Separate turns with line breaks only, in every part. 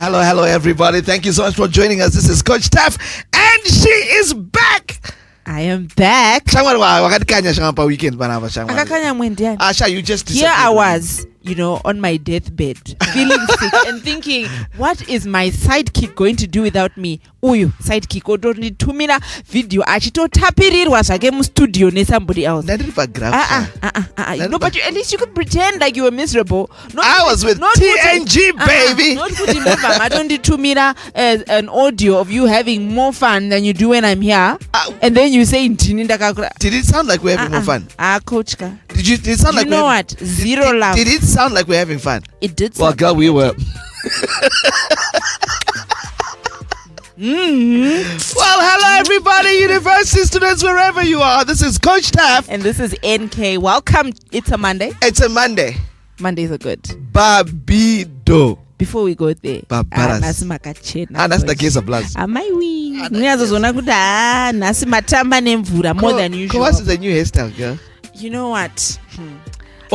Hello, everybody. Thank you so much for joining us. This is Coach Taf, and she is back.
I am back.
Asha, you just
Here I was, on my deathbed, feeling sick and thinking, what is my sidekick going to do without me? Uyu, sidekick, odoni tumina video achitotapirirwa zvake mustudio ne somebody else. No, but at least you could pretend like you were miserable.
I was with TNG, baby.
Not kuti I don't need tumina an audio of you having more fun than you do when I'm here. And then you say, did
it sound like we're having more fun?
Coach.
Did it sound like
what? Zero love.
Did it sound like we're having fun?
It did.
Well, girl, we were. Well, hello everybody, university students, wherever you are. This is Coach Taf.
And this is N-Kay. Welcome. It's a Monday.
It's a Monday.
Mondays are good.
Bhabhidho.
Before we go there,
that's the case of blast.
More than usual.
What's the new hairstyle, girl?
You know what?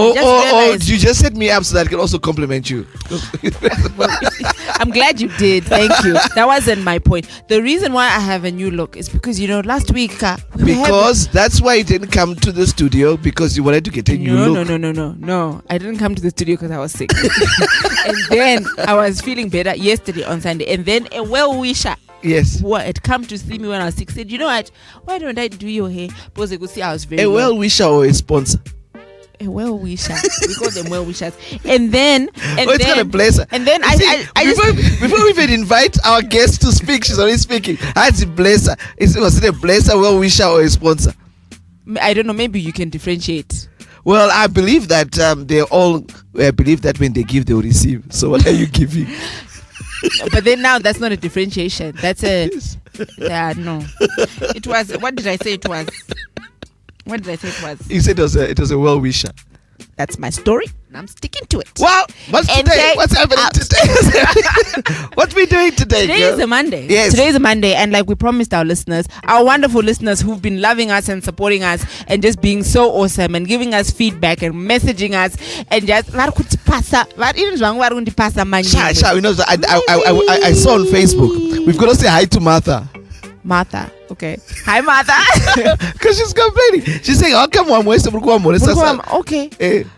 Oh, you just set me up so that I can also compliment you.
I'm glad you did. Thank you. That wasn't my point. The reason why I have a new look is because, last week...
that's why you didn't come to the studio, because you wanted to get a new look.
No. I didn't come to the studio because I was sick. And then I was feeling better yesterday on Sunday. And then a well-wisher, who had come to see me when I was sick, said, you know what? Why don't I do your hair? Because they could see I was very
well-wisher or a sponsor?
A well-wisher. We call them well-wishers. And then...
it's got a blazer.
And then
before we even invite our guest to speak, she's already speaking. It's a blazer. Was it a blazer, well-wisher, or a sponsor?
I don't know. Maybe you can differentiate.
Well, I believe that they all believe that when they give, they will receive. So what are you giving?
But then now that's not a differentiation. That's a... no. It was... What did I say it was? What did I say it was?
You said it was a well-wisher.
That's my story, and I'm sticking to it.
Well, what's happening today? What we doing today,
Today
girl?
is a Monday.
Yes.
Today is a Monday, and like we promised our listeners, our wonderful listeners who've been loving us and supporting us and just being so awesome and giving us feedback and messaging us and just...
I saw on Facebook, we've got to say hi to
Martha. Okay. Hi, Martha.
Because she's complaining. She's saying,
okay.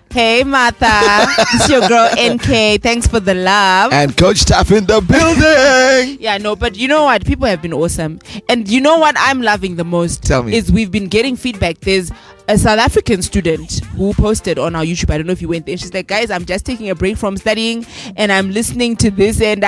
Hey, Martha. This is your girl, N-Kay. Thanks for the love.
And Coach Taf in the building.
Yeah, no, but you know what? People have been awesome. And you know what I'm loving the most?
Tell me.
Is we've been getting feedback. There's a South African student who posted on our YouTube. I don't know if you went there. She's like, guys, I'm just taking a break from studying and I'm listening to this and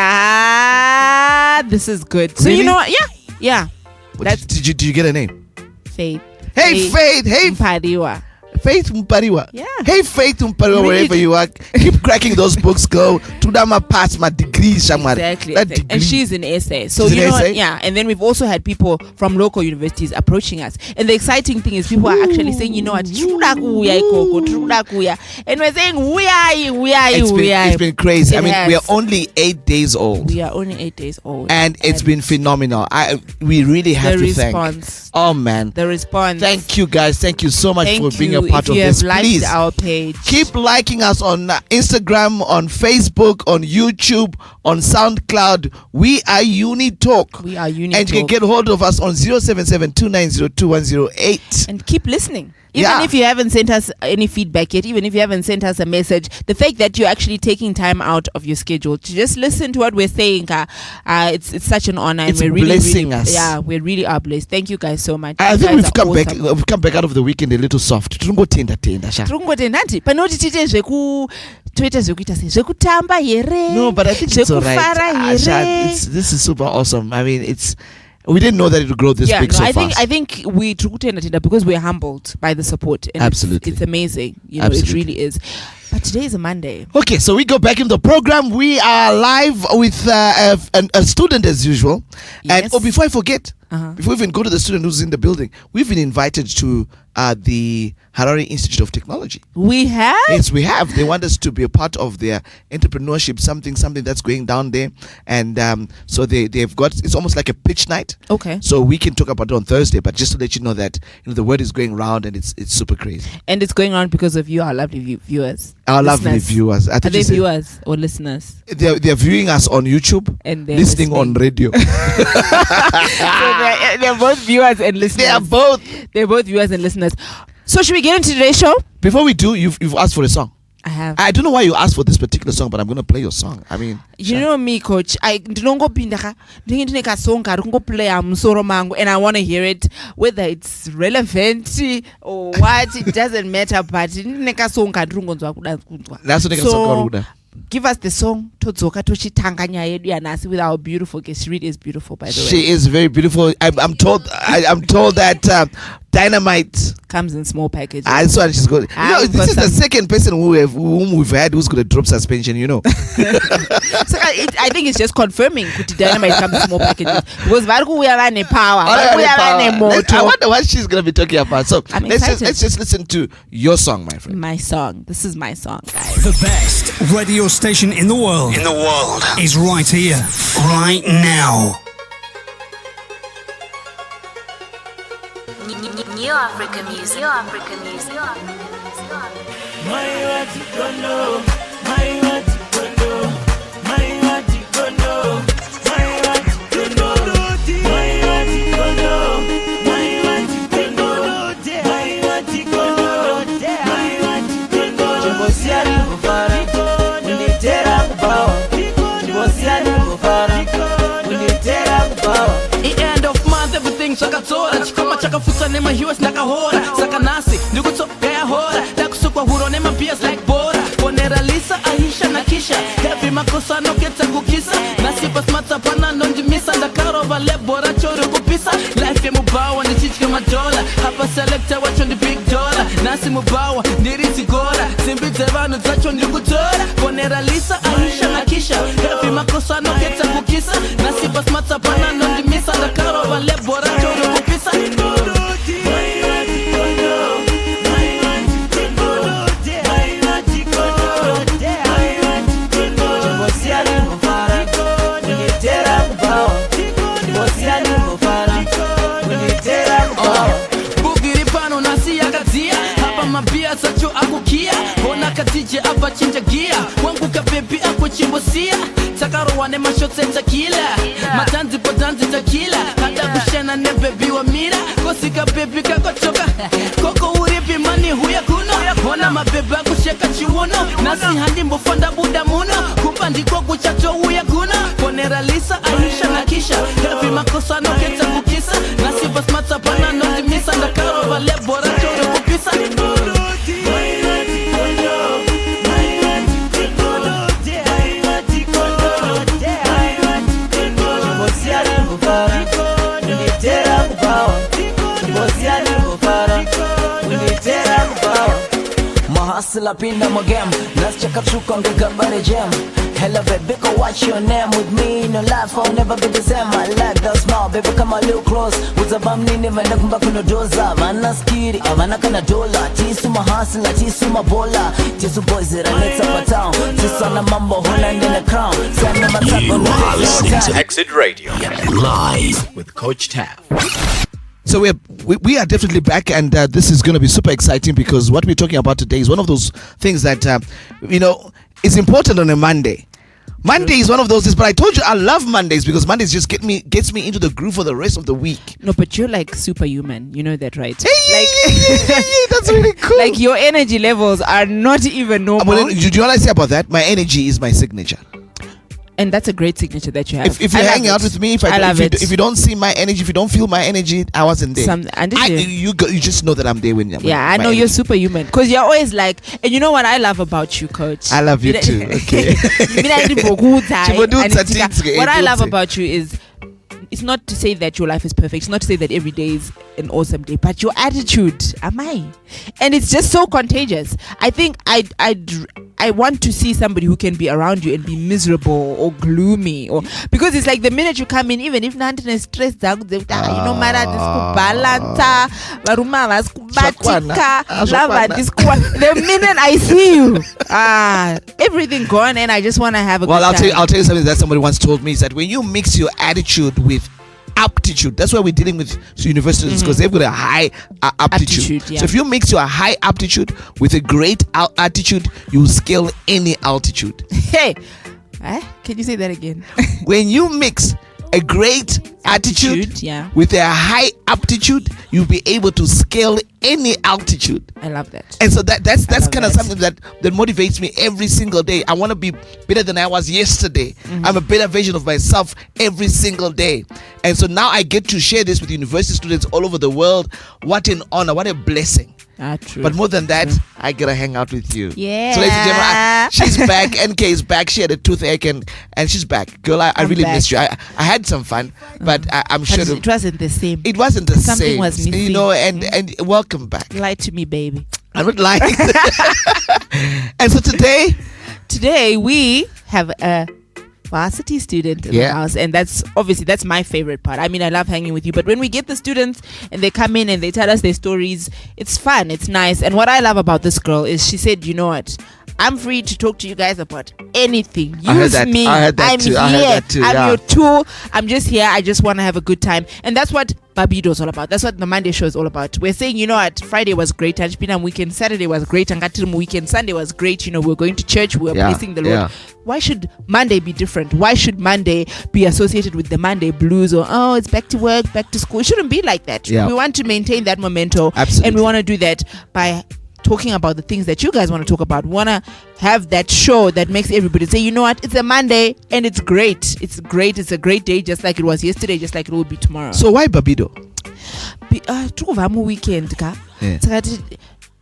this is good. So,
really?
You know what? Yeah.
Did you get a name?
Faith.
Hey, Faith. Hey,
Mpadiwa.
Faith Mpadiwa.
Yeah.
Hey, Faith Mpadiwa,
Really?
wherever you are. Keep cracking those books, girl. To pass my degree,
Exactly. And she's in essay. So
She's
you
in
know
essay?
what? Yeah. And then we've also had people from local universities approaching us. And the exciting thing is people are actually saying, you know what? And we're saying,
It's been crazy.
It has.
We are only 8 days old.
We are only 8 days old.
And it's been phenomenal. We really have
the
to thank.
response.
Oh, man.
The response.
Thank you, guys. Thank you so much for being a part of this.
If you have
Please
liked our page,
keep liking us on Instagram, on Facebook, on YouTube, on SoundCloud. We are UniTalk.
We are UniTalk.
And you can get hold of us on 077-290-2108.
And keep listening. Even if you haven't sent us any feedback yet, even if you haven't sent us a message, the fact that you're actually taking time out of your schedule to just listen to what we're saying, it's such an honor.
It's
and we're
blessing
really,
us.
Yeah, we really are blessed. Thank you guys so much.
I think we've come back out of the weekend a little soft.
zvekutamba here.
No, but I think it's alright. This is super awesome. I mean, we didn't know that it would grow this big so fast.
I think we tenda because we're humbled by the support. And
absolutely.
It's amazing. It really is. But today is a Monday.
Okay, so we go back in the program. We are live with a student as usual.
Yes.
And before I forget, before we even go to the student who's in the building, we've been invited to the Harare Institute of Technology.
We have?
Yes, we have. They want us to be a part of their entrepreneurship, something that's going down there. And so they've got, it's almost like a pitch night.
Okay.
So we can talk about it on Thursday, but just to let you know that the word is going round and it's super crazy.
And it's going on because of you, our lovely viewers.
Our lovely viewers.
Are they viewers or listeners?
They're viewing us on YouTube
and they're
listening on radio.
So they're both viewers and listeners. They're both viewers and listeners. So should we get into today's show?
Before we do, you've asked for a song.
I have.
I don't know why you asked for this particular song, but I'm going to play your song. I mean,
you know me, Coach. I ndinongopinda ka ndinenge song kari kungoplay musoro mangu, and I want to hear it, whether it's relevant or what. It doesn't matter. But ndinenge song kari kungonzwa kudanza kunzwa.
That's what song.
Give us the song todzoka tochitanganya yedu yanasi with our beautiful guest. She really is beautiful, by the way.
She is very beautiful. I'm told that Dynamite
comes in small packages.
I saw she's good. This is the second person whom we've had who's going to drop suspension. So
I think it's just confirming that Dynamite comes in small packages because we are in power.
I wonder what she's going to be talking about. So let's just listen to your song, my friend.
My song. This is my song, guys.
The best radio station in the world is right here, right now.
New African music. New African music.
Chakatora chikoma chakafusa nema hiwas nakahora sakanasi ndikutsoka hora takusukwa huro nema beers like bora ponera lisa aisha na kisha heavy makosa no ketsa kukisa nasipa smarta pana ndimisa ndakarova lebora choro kupisa life mubawa ndichichike madola hapa selector wacho ndi big dollar nasi mubawa ndirizi gora simbidze vanhu dzacho ndikutora ponera lisa aisha na kisha heavy makosa no ketsa kukisa nasipa smarta pana ndimisa ndakarova lebora choro kupisa mabia sacho akukia ona katije abachinja gia wangu kabebi akuchimbosia takarowa ne mashotse takila matanzi potanzi takila hata kushana ne bebi wa mira kosika bebi kakochoka koko uripi mani huya kuno ona mabeba kusheka chiwono nasi handi mbofanda buda muno kupandiko kuchacho huya kuno ponera lisa aisha na kisha heavy makosa no ketsa kukisa nasi basmata pana no dimisa ndakarova lebora choro kupisa
Hustle pinda magam, let's check out chuka ngega bare jam. Hello baby, go watch your name with me in your life. I'll never be the same. I like that smile, baby, come a little close. Uza bamni ne venda kumba kuno doza. Vana skiri, avana kana dola. Tisu ma hustle, tisu ma bola. Tisu boys that I let's up a town. Tisu na mambo, Holland in the crown. Send them a tap on the
are listening to Exit Radio live with Coach Taf.
So we are definitely back, and this is going to be super exciting because what we're talking about today is one of those things that is important on a Monday. Monday is one of those days, but I told you I love Mondays because Mondays just gets me into the groove for the rest of the week.
No, but you're like superhuman. You know that, right?
Hey, that's really cool.
Like your energy levels are not even normal.
Well, do you know what I say about that? My energy is my signature.
And that's a great signature that you have.
If you hang out with me, if you don't see my energy, if you don't feel my energy, I wasn't there. You just know that I'm there when
I know you're superhuman because you're always like, and you know what I love about you, Coach.
I love you too. Okay.
What I love about you is, it's not to say that your life is perfect. It's not to say that every day is an awesome day, but your attitude, and it's just so contagious. I think I I want to see somebody who can be around you and be miserable or gloomy, or because it's like the minute you come in, even if nothing is stressed, mara this balance, the minute I see you, everything gone, and I just want to have a good time.
I'll tell you something that somebody once told me, is that when you mix your attitude with aptitude, that's why we're dealing with universities, because they've got a high aptitude.
Yeah.
So if you mix your high aptitude with a great attitude, you scale any altitude.
Hey, can you say that again?
When you mix a great attitude with a high aptitude, you'll be able to scale any altitude.
I love that.
And so that's kind of something that motivates me every single day. I want to be better than I was yesterday. I'm a better version of myself every single day. And so now I get to share this with university students all over the world. What an honor, what a blessing.
True.
But more than that, I get to hang out with you.
Yeah.
So ladies and gentlemen, she's back. N-Kay is back. She had a toothache and she's back. Girl, I really missed you. I had some fun, but I'm sure
it wasn't the same.
It wasn't the same.
Something was missing.
You know, and welcome back.
Lie to me, baby.
I'm not lying. And so today
we have a varsity student in the house, and that's my favorite part. I mean, I love hanging with you, but when we get the students and they come in and they tell us their stories, it's fun, it's nice. And what I love about this girl is she said, you know what, I'm free to talk to you guys about anything. Use me. I'm here. I'm your tool. I'm just here. I just want to have a good time. And that's what bhabhidho is all about. That's what the Monday show is all about. We're saying, you know what, Friday was great, weekend, Saturday was great, weekend, Sunday was great. You know, we're going to church, we're blessing the Lord. Yeah. Why should Monday be different? Why should Monday be associated with the Monday blues, or it's back to work, back to school? It shouldn't be like that. Yeah. We want to maintain that momentum. Absolutely. And we want to do that by talking about the things that you guys want to talk about. We want to have that show that makes everybody say, you know what, it's a Monday and it's great. It's great. It's a great day, just like it was yesterday, just like it will be tomorrow.
So why bhabhidho?
Weekend.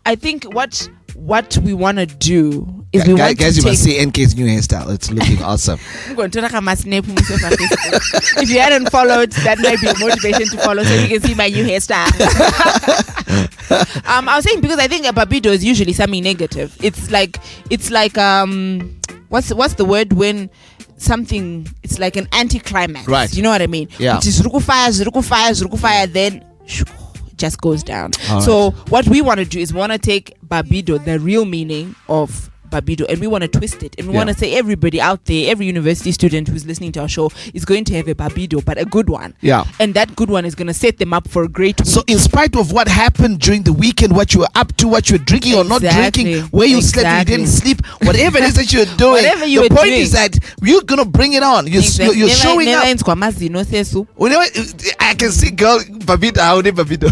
I think what we want to do is we want
guys,
to
you must see N-Kay's new hairstyle. It's looking awesome.
If you hadn't followed, that might be a motivation to follow, so you can see my new hairstyle. I was saying, because I think a bhabhidho is usually something negative. It's like what's the word when something, it's like an anticlimax, right? You know what I mean? Yeah. It is fire, then just goes down. So what we want to do is we want to take bhabhidho, the real meaning of bhabhidho, and we want to twist it, and we want to say everybody out there, every university student who's listening to our show is going to have a bhabhidho, but a good one. Yeah. And that good one is going to set them up for a great week. So in spite of what happened during the weekend, what you were up to, what you were drinking or not drinking, where you slept, you didn't sleep, whatever it is that you're doing, the point is that you're going to bring it on. You're showing up. I can see, girl, bhabhidho.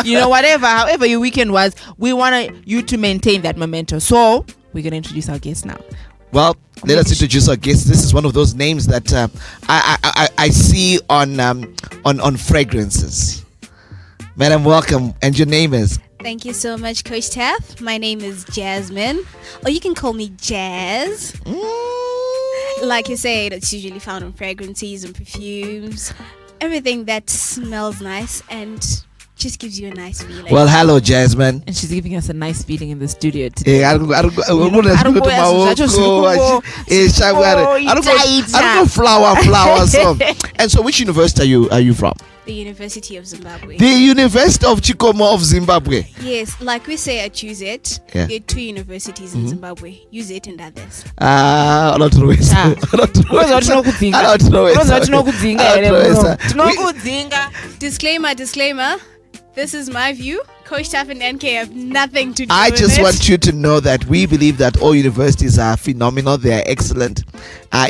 You know, however your weekend was, we want you to maintain that momentum. So we're going to introduce our guest now. Well, let us introduce our guest. This is one of those names that I see on fragrances. Madam, welcome. And your name is?
Thank you so much, Coach Taf. My name is Jasmine, or you can call me Jazz. Like you said, it's usually found on fragrances and perfumes, everything that smells nice and just gives you a nice feeling. Well, hello, Jasmine. And she's giving us a nice feeling in the studio today. I don't know
flower. So. And so, which university are you from?
The University of Zimbabwe.
The University of Chikomo of Zimbabwe.
Yes, like we say at UZ, there are two universities in Zimbabwe, UZ and others. Disclaimer. This is my view. Coach Taf and N-Kay have nothing to do with it.
I just want you to know that we believe that all universities are phenomenal. They are excellent.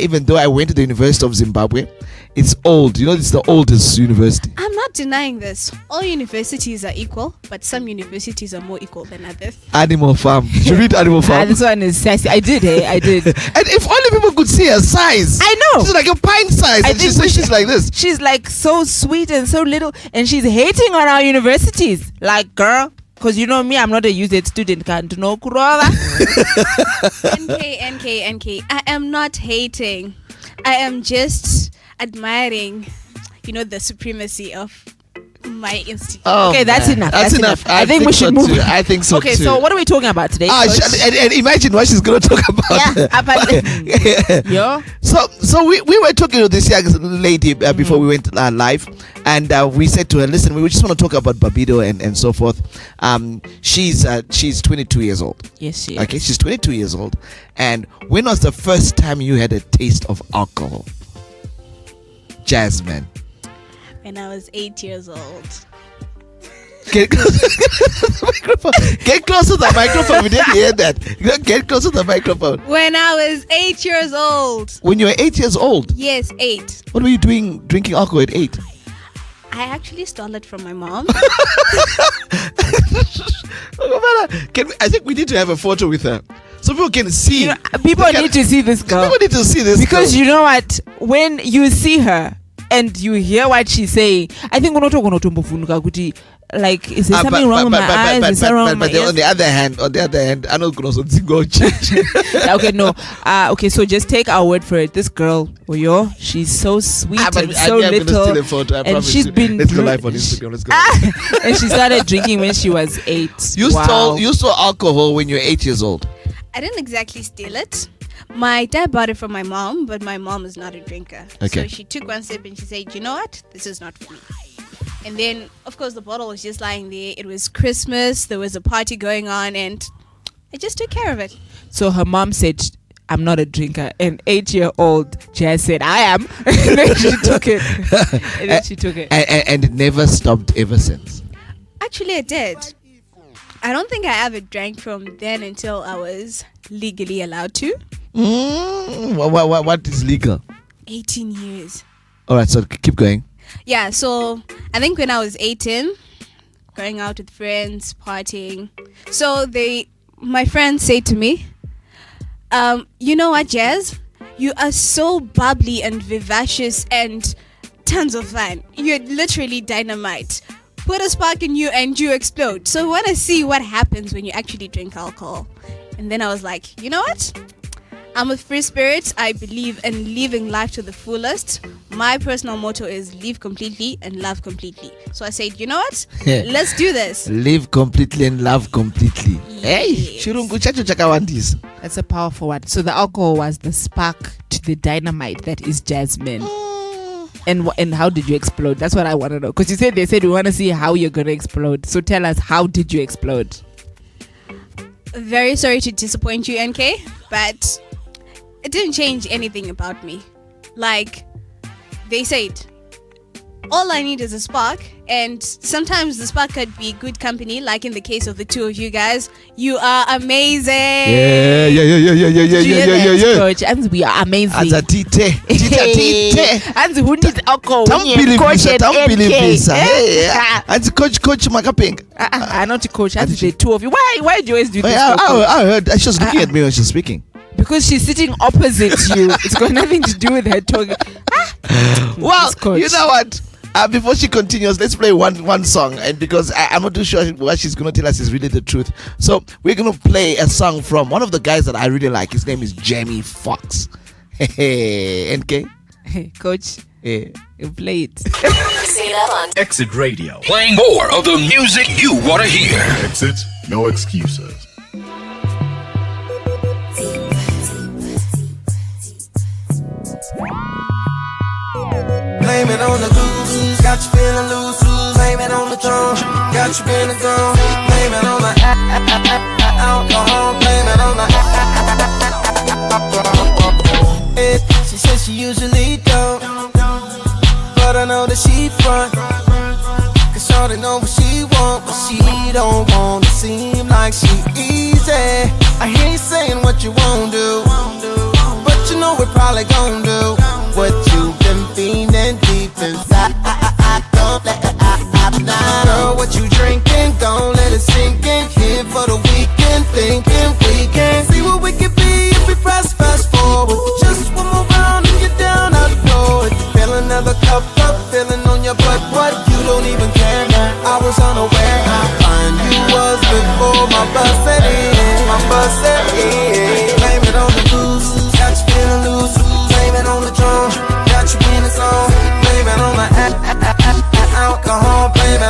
Even though I went to the University of Zimbabwe, it's old. You know, it's the oldest university.
I'm not denying this. All universities are equal, but some universities are more equal than others.
Animal Farm. Did you read Animal Farm?
This one is sassy. I did. And
if only people could see her size.
I know.
She's like a pint size. And she's like this.
She's like so sweet and so little. And she's hating on our universities. Like, girl. Because you know me, I'm not a UZ student. Can't know Kurova.
N-Kay. I am not hating. I am just admiring, the supremacy of my institute.
Oh,
Okay, that's
man.
enough.
That's enough.
I think we
so
should move.
too. I think so
Okay,
too.
so what are we talking about today?
Ah,
Coach?
and imagine what she's going to talk about.
Yeah.
So we were talking to this young lady before we went live, and we said to her, listen, we just want to talk about bhabhidho and so forth. She's 22 years old.
Yes, she is.
Okay, she's 22 years old. And when was the first time you had a taste of alcohol? Jasmine.
When I was 8 years old.
Get closer to the microphone. Get close to the microphone. We didn't hear that. Get close to the microphone.
When I was 8 years old.
When you were 8 years old?
Yes, 8.
What were you doing drinking alcohol at 8?
I actually stole it from my mom.
I think we need to have a photo with her so people can see.
You know, people need to see this girl.
People need to see this
Because
girl.
you know what? When you see her and you hear what she's saying, I think like, is there something wrong with my eyes? Is there wrong with my ears?
on the other hand, I know go change.
Okay, no. Okay, so just take our word for it. This girl, she's so sweet and so little. And she's been.
Let's go live on Instagram. Let's go.
And she started drinking when she was 8.
You stole alcohol when you were 8 years old.
I didn't exactly steal it. My dad bought it from my mom, but my mom is not a drinker.
Okay.
So she took one sip and she said, you know what? This is not for me. And then, of course, the bottle was just lying there. It was Christmas. There was a party going on, and I just took care of it.
So her mom said, I'm not a drinker. And 8-year-old Jazz said, I am. And then she took it.
And it never stopped ever since.
Actually, I did. I don't think I ever drank from then until I was legally allowed to.
What is legal?
18 years.
All right, so keep going.
Yeah, so I think when I was 18, going out with friends, partying. So my friends say to me, you know what, Jazz? You are so bubbly and vivacious and tons of fun. You're literally dynamite. Put a spark in you and you explode. So I want to see what happens when you actually drink alcohol. And then I was like, you know what? I'm a free spirit. I believe in living life to the fullest. My personal motto is live completely and love completely. So I said, you know what? Let's do this.
Live completely and love completely. Hey,
Yes.
Shirungu chacho chakawandis.
That's a powerful one. So the alcohol was the spark to the dynamite that is Jasmine. And how did you explode? That's what I want to know. Because they said we want to see how you're going to explode. So tell us, how did you explode?
Very sorry to disappoint you, N-Kay, but it didn't change anything about me. Like they said, all I need is a spark, and sometimes the spark could be good company, like in the case of the two of you guys. You are amazing.
Yeah.
Did you hear that, Coach? And we are amazing.
As a tite.
And who needs alcohol?
Don't believe this. And coach Makapink.
I not coach. And the two of you. Why do you always do this?
I heard. She was looking at me when she was speaking.
Because she's sitting opposite you. It's got nothing to do with her talking.
Well, you know what? Before she continues, let's play one song, and because I'm not too sure what she's going to tell us is really the truth. So we're going to play a song from one of the guys that I really like. His name is Jamie Foxx. Hey, N-Kay.
Hey, Coach.
Yeah.
You play it.
Say that on
Exit Radio. Playing more of the music you want to hear.
Exit, no excuses.
Blame it on the blues, got you feeling loose. Blame it on the drum, got you feeling gone. Blame it on the alcohol. Blame it on the She says she usually don't, but I know that she front. Cause shorty know what she want, but she don't want to seem like she easy. I hear you saying what you won't do, but you know we're probably gon' do what you've been feeling deep inside. Don't let it out now. Girl, what you drinking? Don't let it sink in. Here for the weekend, thinking we can see what we can be if we press fast forward. Just one more round and you're down out the door. If you feel another cup up, feeling on your butt, what? You don't even care now. I was unaware how fine you was before my bus set in. My bus set in. Blame it on the blues, got you feeling loose. Blame it on the drum, got you in the zone. Blame it on the alcohol. Blame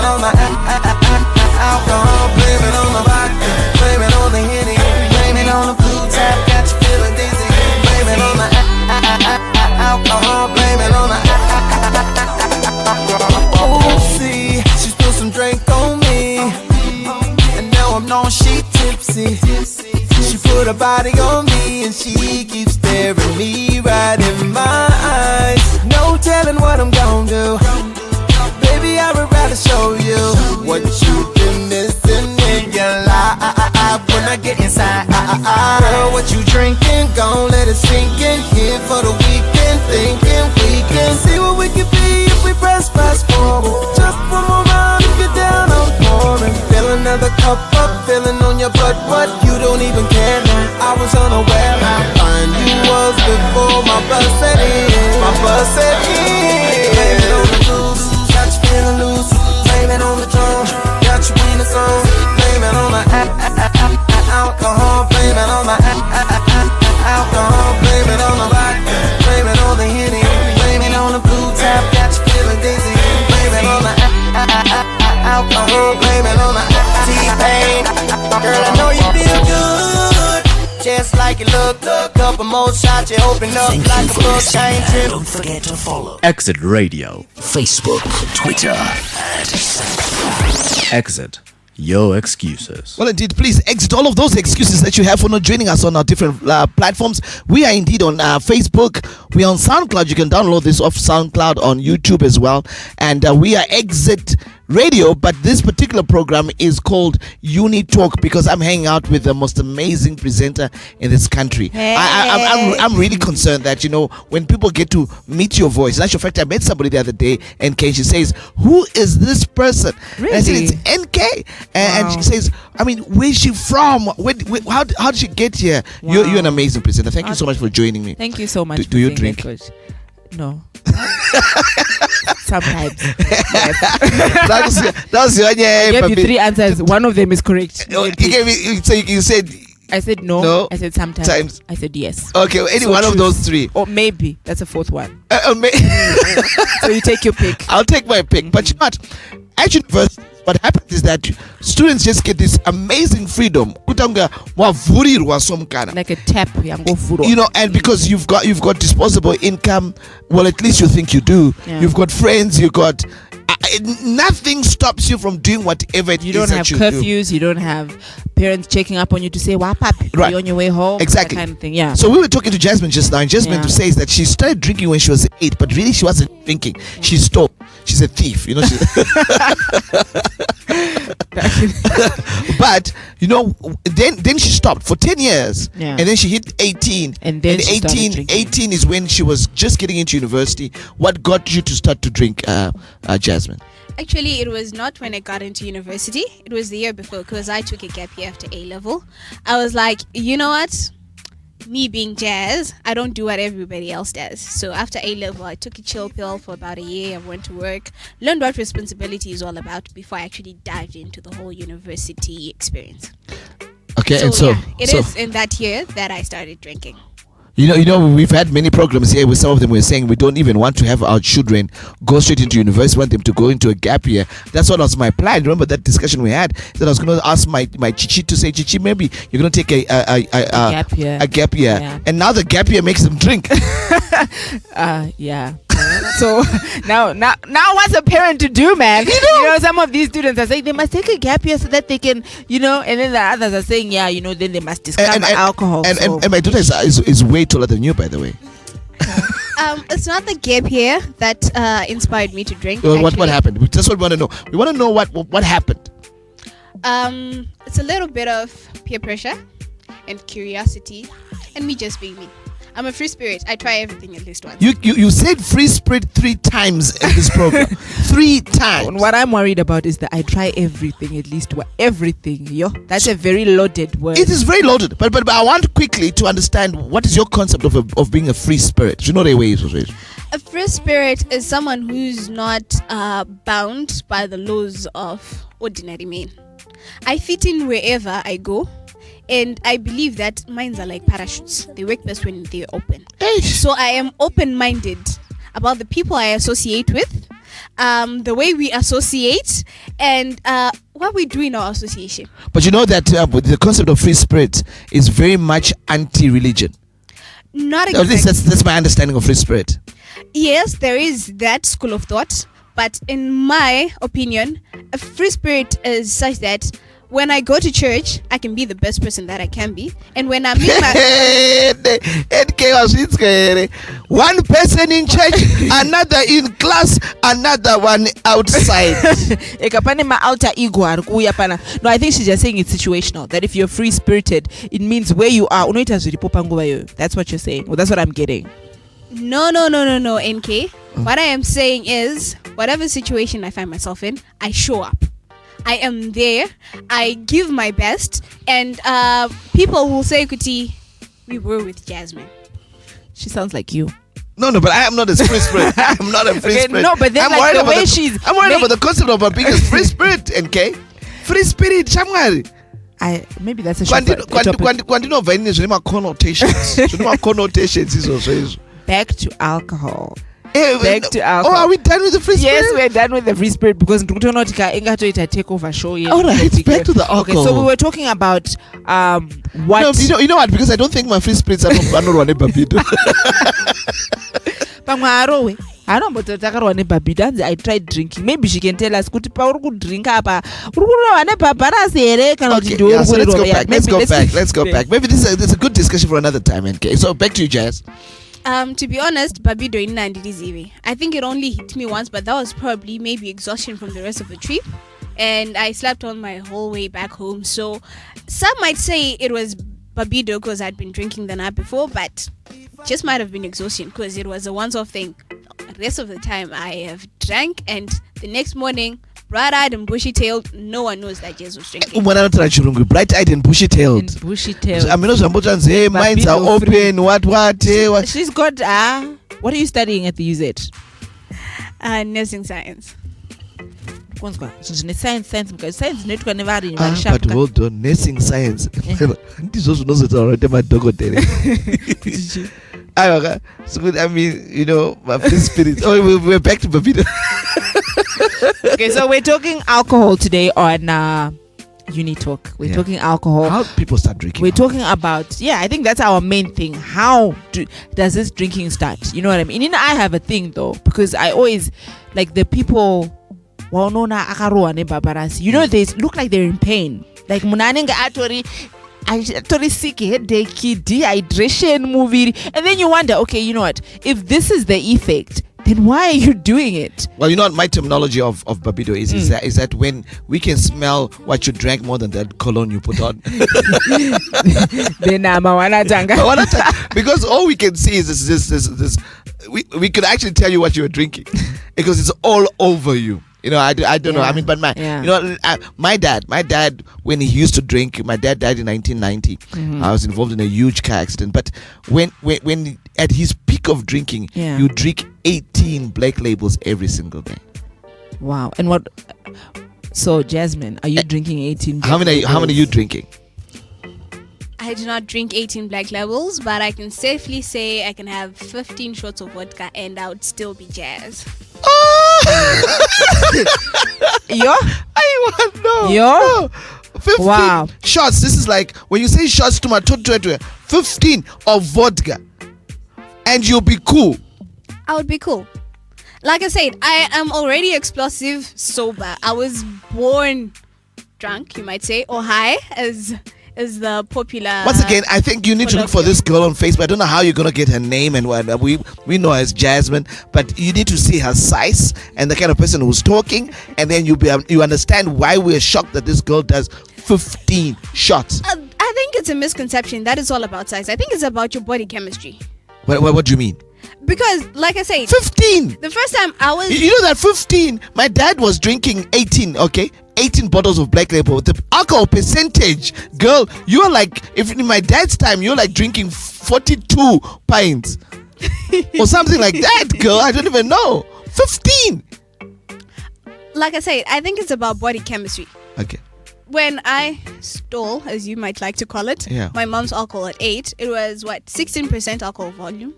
on me, and she keeps staring me right in my eyes. No telling what I'm gonna do. Baby, I would rather show you what you've been missing in your life when I get inside. Girl, what you drinking? Gon' let it sink in. Here for the weekend, thinking we can see what we could be if we press fast forward. Just one more round if you're down, I'm pouring. Fill another cup up, feeling on your butt, but you don't even care now. I was unaware how fine you was before my bus set in. My bus set in. Blame it on the blues, got you feeling loose. Blame it on the drum, got you in the zone. Blame it on the alcohol. Blame it on the alcohol. Blame it on the vodka. Blame it on the Henny. Blame it on the blue tap, got you feeling dizzy. Blame it on the alcohol. Blame it on the T-Pain. Girl, I know you feel good, just like you look. Couple more shots, you open up like a book chain trip.
Don't forget to follow Exit Radio, Facebook, Twitter, and Exit Your Excuses.
Well, indeed, please exit all of those excuses that you have for not joining us on our different platforms. We are indeed on Facebook. We are on SoundCloud. You can download this off SoundCloud, on YouTube as well. And we are Exit Radio, but this particular program is called UniTalk because I'm hanging out with the most amazing presenter in this country.
Hey.
I'm really concerned that, you know, when people get to meet your voice. In actual fact, I met somebody the other day, N-Kay. She says, "Who is this person?"
Really?
And I said, "It's N-Kay." And she says, "I mean, where's she from? How did she get here?"
Wow.
You're an amazing presenter. Thank you so much for joining me.
Thank you so much.
Do you drink?
No. Sometimes. Yes.
that was your
I gave you 3 answers. One of them is correct.
You gave me, so you said.
I said no. I said sometimes. I said yes.
Okay, well, any one of those 3.
Or maybe that's a 4th one.
So
you take your pick.
I'll take my pick. But you know what? At university, what happens is that students just get this amazing freedom.
Like a tap.
You know, and because you've got disposable income, well, at least you think you do.
Yeah.
You've got friends, you've got nothing stops you from doing whatever it is.
You don't have curfews, you don't have parents checking up on you to say, "Wap up,
right.
You're on your way home."
Exactly.
That kind of thing. Yeah.
So we were talking to Jasmine just now, and Jasmine says that she started drinking when she was 8, but really she wasn't drinking. She stopped. She's a thief, you know. But you know, then she stopped for 10 years, and then she hit 18,
and then
18 is when she was just getting into university. What got you to start to drink, Jasmine?
Actually, it was not when I got into university. It was the year before, because I took a gap year after A-level. I was like, you know what? Me being Jazz, I don't do what everybody else does. So after A-level, I took a chill pill for about a year. I went to work, learned what responsibility is all about before I actually dived into the whole university experience.
Okay,
so,
and so
yeah, it is in that year that I started drinking.
You know, we've had many programs here with some of them. We're saying we don't even want to have our children go straight into university. We want them to go into a gap year. That's what was my plan. Remember that discussion we had? That I was going to ask my Chichi to say, "Chichi, maybe you're going to take a
gap year."
A gap year.
Yeah.
And now the gap year makes them drink.
Yeah. So now what's a parent to do, man? You know, some of these students are saying they must take a gap year so that they can, you know, and then the others are saying, yeah, you know, then they must discover alcohol.
And my daughter is way taller than you, by the way.
It's not the gap year that inspired me to drink.
Well, what happened? That's what we want to know. We want to know what happened.
It's a little bit of peer pressure and curiosity, and me just being me. I'm a free spirit. I try everything at least once.
You said free spirit 3 times in this program. 3 times.
What I'm worried about is that I try everything at least everything. That's a very loaded word.
It is very loaded. But I want quickly to understand what is your concept of being a free spirit. Do you know the way it was raised?
A free spirit is someone who's not bound by the laws of ordinary men. I fit in wherever I go. And I believe that minds are like parachutes. They work best when they're open. So I am open-minded about the people I associate with, the way we associate, and what we do in our association.
But you know that the concept of free spirit is very much anti-religion.
Not exactly.
At least that's my understanding of free spirit.
Yes, there is that school of thought. But in my opinion, a free spirit is such that when I go to church, I can be the best person that I can be. And when I'm in my
N-Kay was one person in church, another in class, another one outside.
Ekapane ma alter ego ari kuuya pana. No, I think she's just saying it's situational. That if you're free spirited, it means where you are. Unoita zviripo panguva iyoyo. That's what you're saying. Well, that's what I'm getting.
No, NK. What I am saying is, whatever situation I find myself in, I show up. I am there. I give my best, and people will say, "Kuti, we were with Jasmine."
She sounds like you.
No, but I am not a free spirit. I am not a free spirit.
No, but then
I'm
like
worried
the
about
way
I'm worried about the concept of her being a free spirit, NK. Free spirit, Shamwari.
Maybe that's a
Quantino connotations is also.
Back to alcohol.
Back to alcohol. Oh, are we done with the free spirit?
Yes, we're done with the free spirit because Ndukutonotika take over show.
All right, back to the alcohol.
Okay, so we were talking about what.
No, you know what? Because I don't think my free spirits are not bhabhidho.
I tried drinking. Maybe she can tell us. Okay,
yeah, so let's go back. Maybe this is a good discussion for another time. Okay, so back to you, Jazz.
To be honest, bhabhidho in Nandiriziwe. I think it only hit me once, but that was probably maybe exhaustion from the rest of the trip. And I slept on my whole way back home. So some might say it was bhabhidho because I'd been drinking the night before, but just might have been exhaustion because it was a once-off thing. The rest of the time I have drank, and the next morning, bright-eyed and bushy-tailed, no one knows that Jez was drinking.
Bright-eyed and bushy-tailed. I mean, hey, minds are open. What?
She's got. What are you studying at the UZ?
Nursing science.
Science.
But hold on, nursing science. This also knows it already. My dog. So good. I mean, my free spirit. Oh, we're back to bhabhidho.
Okay, so we're talking alcohol today on UniTalk. We're talking alcohol.
How people start drinking.
We're talking about, I think that's our main thing. How does this drinking start? You know what I mean? I have a thing though, because I always like the people. They look like they're in pain. Like munanenga atori sick, headache, dehydration, movie, and then you wonder, okay, you know what? If this is the effect, then why are you doing it?
Well, you know what my terminology of bhabhidho is that when we can smell what you drank more than that cologne you put on. Because all we can see is this. We could actually tell you what you were drinking because it's all over you. I don't know. I mean, but my dad, when he used to drink, my dad died in 1990. I was involved in a huge car accident. But when at his peak of drinking, you drink 18 black labels every single day.
Wow. And what? So, Jasmine, are you drinking 18?
How many are you drinking?
I do not drink 18 black labels, but I can safely say I can have 15 shots of vodka and I would still be Jazz.
Yo?
I want no.
Yo?
No. 15
wow.
shots. This is like when you say shots to my 15 of vodka and you'll be cool.
I would be cool. Like I said, I am already explosive sober. I was born drunk, you might say, or high as the popular.
Once again, I think you need to look for this girl on Facebook. I don't know how you're gonna get her name and what we know her as Jasmine, but you need to see her size and the kind of person who's talking, and then you understand why we're shocked that this girl does 15 shots.
I think it's a misconception that it's all about size. I think it's about your body chemistry.
What do you mean?
Because, like I said,
15.
The first time I was,
you know that 15. My dad was drinking 18. Okay. 18 bottles of black label. The alcohol percentage, girl, you're like, if in my dad's time, you're like drinking 42 pints or something like that, girl. I don't even know. 15.
Like I said, I think it's about body chemistry.
Okay.
When I stole, as you might like to call it, my mom's alcohol at 8, it was 16% alcohol volume.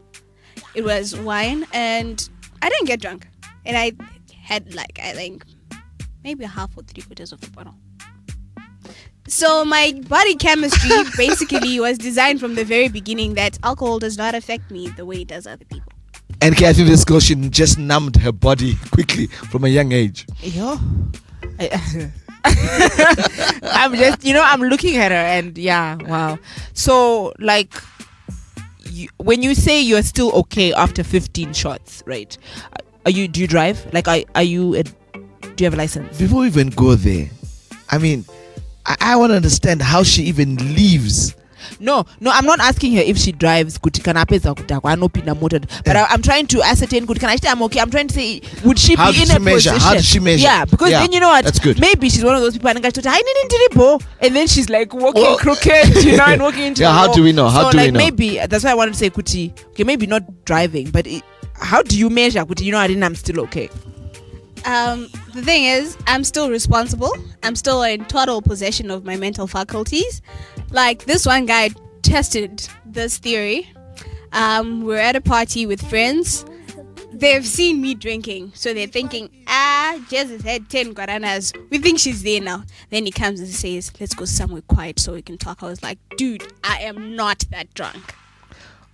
It was wine, and I didn't get drunk. And I had I think maybe a half or 3/4 of the bottle. So my body chemistry basically was designed from the very beginning that alcohol does not affect me the way it does other people.
And I think this girl, she just numbed her body quickly from a young age.
Yo. I'm just, I'm looking at her and yeah, wow. So like, when you say you're still okay after 15 shots, right? Do you drive? Like, do you have a license?
Before we even go there, I mean, I want to understand how she even leaves.
No, I'm not asking her if she drives. But I'm trying to ascertain. I'm okay. I'm trying to say, would she be in a position?
How does she measure?
Yeah, because then you know what?
That's good.
Maybe she's one of those people and then she's like walking crooked, and walking into.
Yeah, how do we know? How do we know?
Maybe that's why I wanted to say, Kuti. Okay, maybe not driving, but how do you measure, Kuti? I'm still okay.
The thing is, I'm still responsible. I'm still in total possession of my mental faculties. Like, this one guy tested this theory. We're at a party with friends. They've seen me drinking, so they're thinking, Jess has had 10 guaranas. We think she's there now. Then he comes and says, let's go somewhere quiet so we can talk. I was like, dude, I am not that drunk.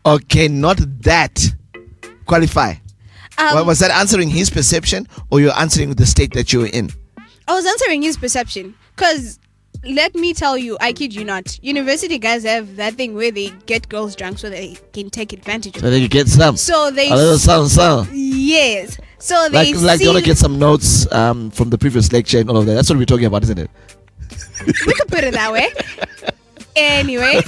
Okay, not that. Qualify. Was that answering his perception, or you're answering the state that you're in?
I was answering his perception, because let me tell you, I kid you not, university guys have that thing where they get girls drunk so they can take advantage of
So that you get some.
So they
a little some.
Yes. So they
like you want to get some notes from the previous lecture and all of that. That's what we're talking about, isn't it?
We could put it that way. Anyway.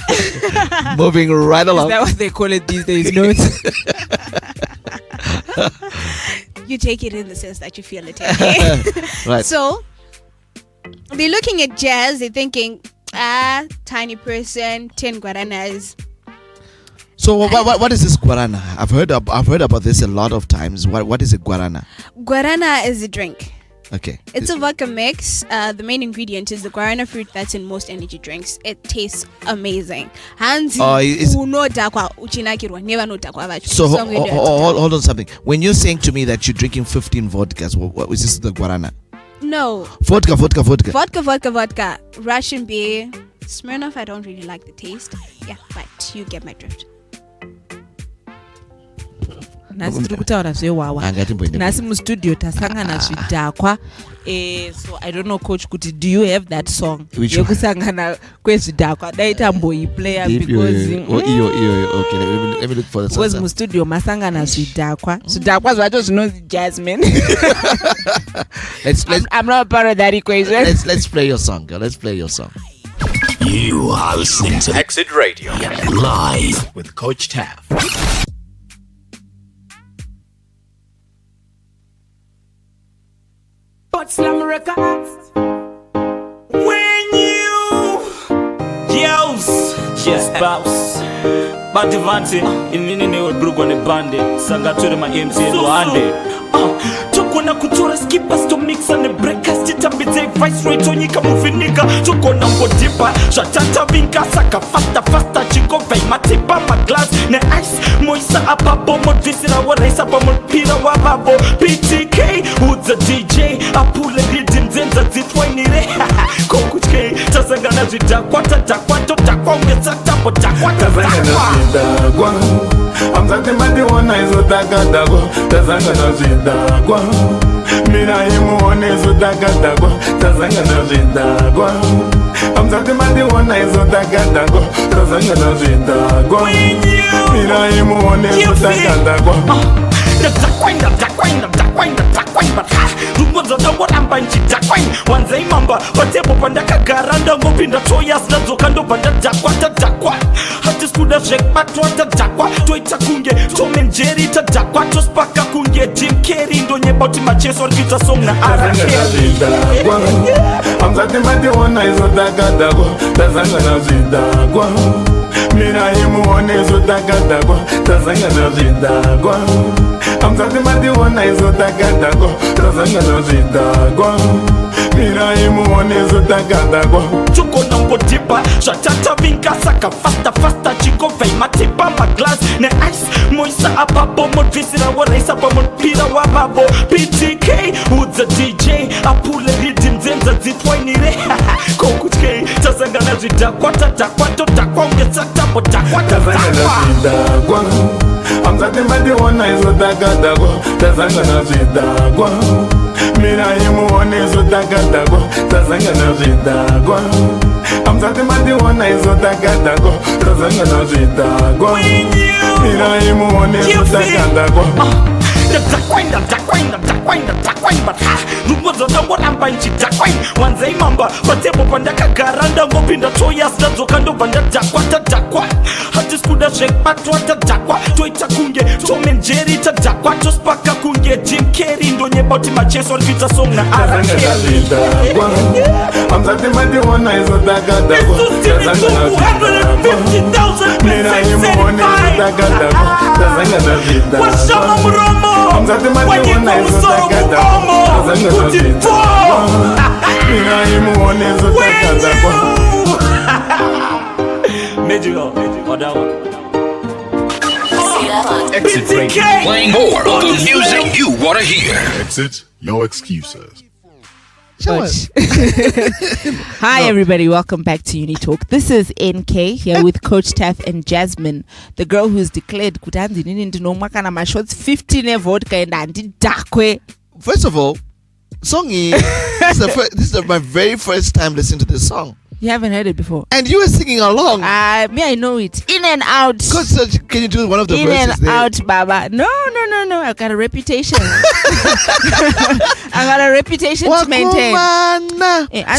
Moving right along.
Is that what they call it these days? Notes.
You take it in the sense that you feel it. Okay?
Right.
So they're looking at Jazz. They're thinking, tiny person, 10 guaranas.
So what is this guarana? I've heard about this a lot of times. What is a guarana?
Guarana is a drink.
Okay.
It's a vodka mix. The main ingredient is the guarana fruit that's in most energy drinks. It tastes amazing.
So hold on something. When you're saying to me that you're drinking 15 vodkas, what is this, the guarana?
No.
Vodka.
Vodka. Russian beer. Smirnoff, I don't really like the taste. Yeah, but you get my drift.
Nasi tiri kutaura zvewawa nasi mustudio tasangana zvidhakwa so I don't know coach kuti do you have that song yekusangana kwezvidhakwa dai tamboiplaya because
okay let me look for the song
because mustudio masangana zvidhakwa zvacho zvinonzi Jasmine. I'm not part of that equation.
Let's play your song, girl. Let's play your song.
You are listening to Exit Radio live with Coach Taf.
But Slam Records. When you yes, boss. But Devante, in the old Brook on the bandit, Sanga to my MC and Wande. Chokona kuchora skippers to mix and the breakers. Titambite viceroy Tonika Mufinika. Chokona Modipa, Shatata Vinka, Saka faster, Chico Vay, Matipa, my glass, ne ice, Moisa Apapo, Modisina, what is up on Pira Wababo, PTK, who's the DJ, I pull a rhythm, then that's it, when it Coach K, Tasangana Jaquata,
I'm talking about the one I so Takadago, Tazangana Zidagua. Mira him one is so Takadago, Tazangana Zidagua. I'm talking about the one I so Takadago, Tazangana Zidagua. Mira him one is so Takadago.
The but Rumoza the what I'm buying Jaquine. One day mamba, but table Pandaka Garanda, Mopinda Toyas, Nazokando, Panda Jakwa. I just could have shake back to Jakwa, Toita Kunge, Tom and Jerry to Jakwa, to Spaka Kunge, Jim Carrey, don't you about my chest or get a song.
I'm talking about the one I so Takadago, Tazangana Zidagua. Mira him one is so Takadago, Tazangana Zidagua. I'm talking about the one I so Takadago, Tazangana Zidagua. Mira him one is so Takadago.
Choko number tipa, Shatata Vinka, Saka faster, Chico Vay, Matipa, my glass, ne ice, Moisa Apapo, Modisina, what is up on Pira Wababo, PTK, who's the DJ, I pull a rhythm, then that's it, when it Coach K, Tasangana Zidaquata, get sucked up, but
I'm talking about the one I so Takadago, Tazangana Zidagua. Mina imuone zotakatako tazangana zvidhakwa amsati mationa izotakatako tazangana zvidhakwa Mina imuone zotakatako
ndakwainda nchidhakwain wanze imamba patebo pandakagara ndangopinda toyas ndadzoka ndobva ndadhakwa hatisi kuda zvekbatwa tadhakwa toita kunge Tom and Jerry tadhakwa tospaka kunge Jim Carrey ndonyeba kuti macheso ari kuita song
naarashidhakwa amsati mationa izotakatako tazangana zvidhakwa Mina imuone zotakatako tazangana zvidhakwa amsati mationa izotakatako tazangana zvidhakwa Mina imuone zotakatako
Exit Radio. Playing more of the music you want to hear. Exit, no excuses.
Hi everybody, welcome back to UniTalk. This is N-Kay here with Coach Taf and Jasmine, the girl who's declared kuti ndinomwa my shots 15 vodka and andidakwe.
First of all, songy, this is my very first time listening to this song.
You haven't heard it before.
And you were singing along.
I know it. In and out.
Coach, can you do one of the
verses? In and
there?
out, Baba. No. I've got a reputation. I've got a reputation to maintain.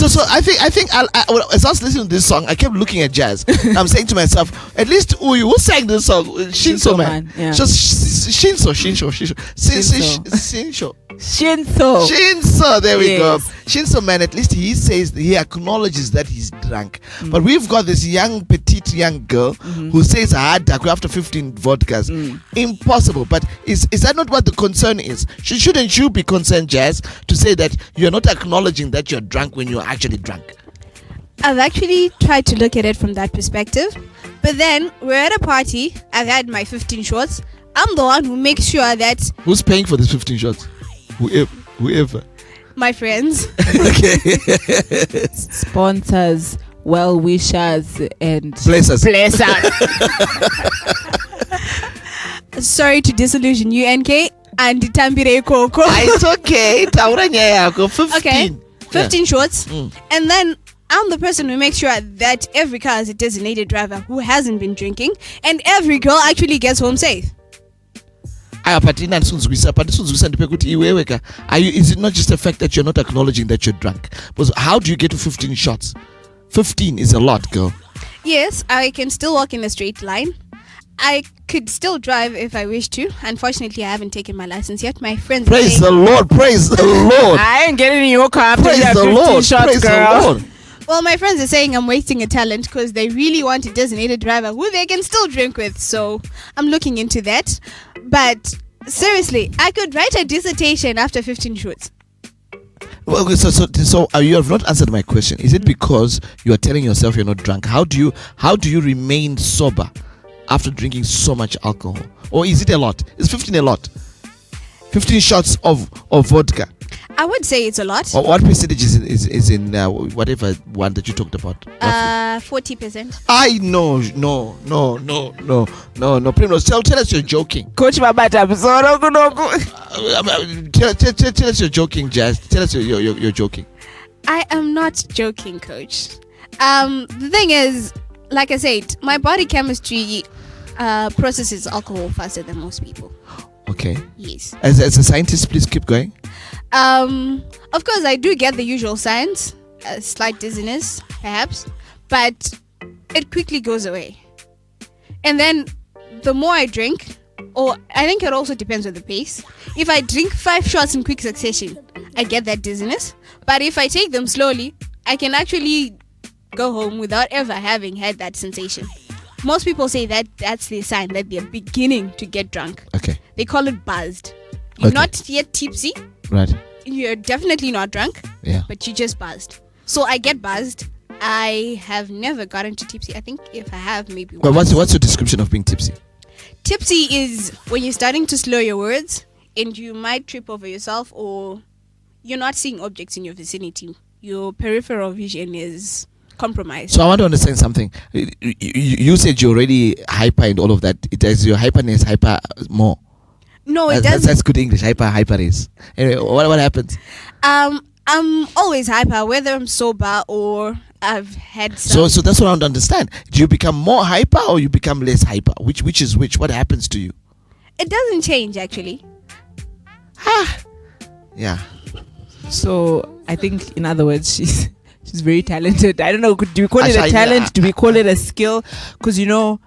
So I think as I was listening to this song, I kept looking at Jazz. I'm saying to myself, at least who sang this song? Shinso man.
Yeah.
Just Shinso. There we go. Shinso man. At least he says, he acknowledges that he's drunk. But we've got this petite young girl who says I had after 15 vodkas. Impossible. But is that not what the concern is? Shouldn't you be concerned, Jazz, to say that you're not acknowledging that you're drunk when you're actually drunk?
I've actually tried to look at it from that perspective. But then we're at a party. I've had my 15 shots. I'm the one who makes sure that...
Who's paying for these 15 shots? Whoever.
My friends.
Okay.
Sponsors, well-wishers, and...
Blessers.
Sorry to disillusion you, N-Kay. And Tambire Koko.
It's okay. 15.
Okay. 15 shots. And then I'm the person who makes sure that every car has a designated driver who hasn't been drinking. And every girl actually gets home safe.
Is it not just the fact that you're not acknowledging that you're drunk? Because how do you get to 15 shots? 15 is a lot, girl.
Yes, I can still walk in a straight line. I could still drive if I wish to. Unfortunately, I haven't taken my license yet. My friends
praise the Lord.
I ain't getting in your car after you have 15 shots, girl.
Well, my friends are saying I'm wasting a talent because they really want a designated driver who they can still drink with. So I'm looking into that. But seriously, I could write a dissertation after 15 shots.
Well, so you have not answered my question. Is it because you are telling yourself you're not drunk? How do you remain sober after drinking so much alcohol? Or is it a lot? Is 15 a lot? 15 shots of vodka.
I would say it's a lot.
What percentage is in whatever one that you talked about?
40%.
No. Primrose, tell us you're joking.
Coach Babata,
tell us you're joking, Jazz. Tell us you're joking.
I am not joking, Coach. The thing is, like I said, my body chemistry processes alcohol faster than most people.
Okay.
Yes.
As a scientist, please keep going.
Of course, I do get the usual signs, a slight dizziness, perhaps, but it quickly goes away. And then the more I drink, or I think it also depends on the pace. If I drink 5 shots in quick succession, I get that dizziness. But if I take them slowly, I can actually go home without ever having had that sensation. Most people say that that's the sign that they're beginning to get drunk.
Okay.
They call it buzzed. You're not yet tipsy.
Right.
You're definitely not drunk.
Yeah.
But you just buzzed. So I get buzzed. I have never gotten to tipsy. I think if I have, maybe
But what's your description of being tipsy?
Tipsy is when you're starting to slur your words and you might trip over yourself, or you're not seeing objects in your vicinity. Your peripheral vision is compromised.
So I want to understand something. You said you're already hyper and all of that. Does your hyperness hyper more?
No, it
That's
doesn't.
good English. Hyper is. Anyway, what happens?
I'm always hyper, whether I'm sober or I've had some.
So that's what I don't understand. Do you become more hyper or you become less hyper? Which is which? What happens to you?
It doesn't change actually.
Yeah.
So I think, in other words, she's very talented. I don't know. Do we call it a
Actually,
talent? Do we call it a skill? Because I know.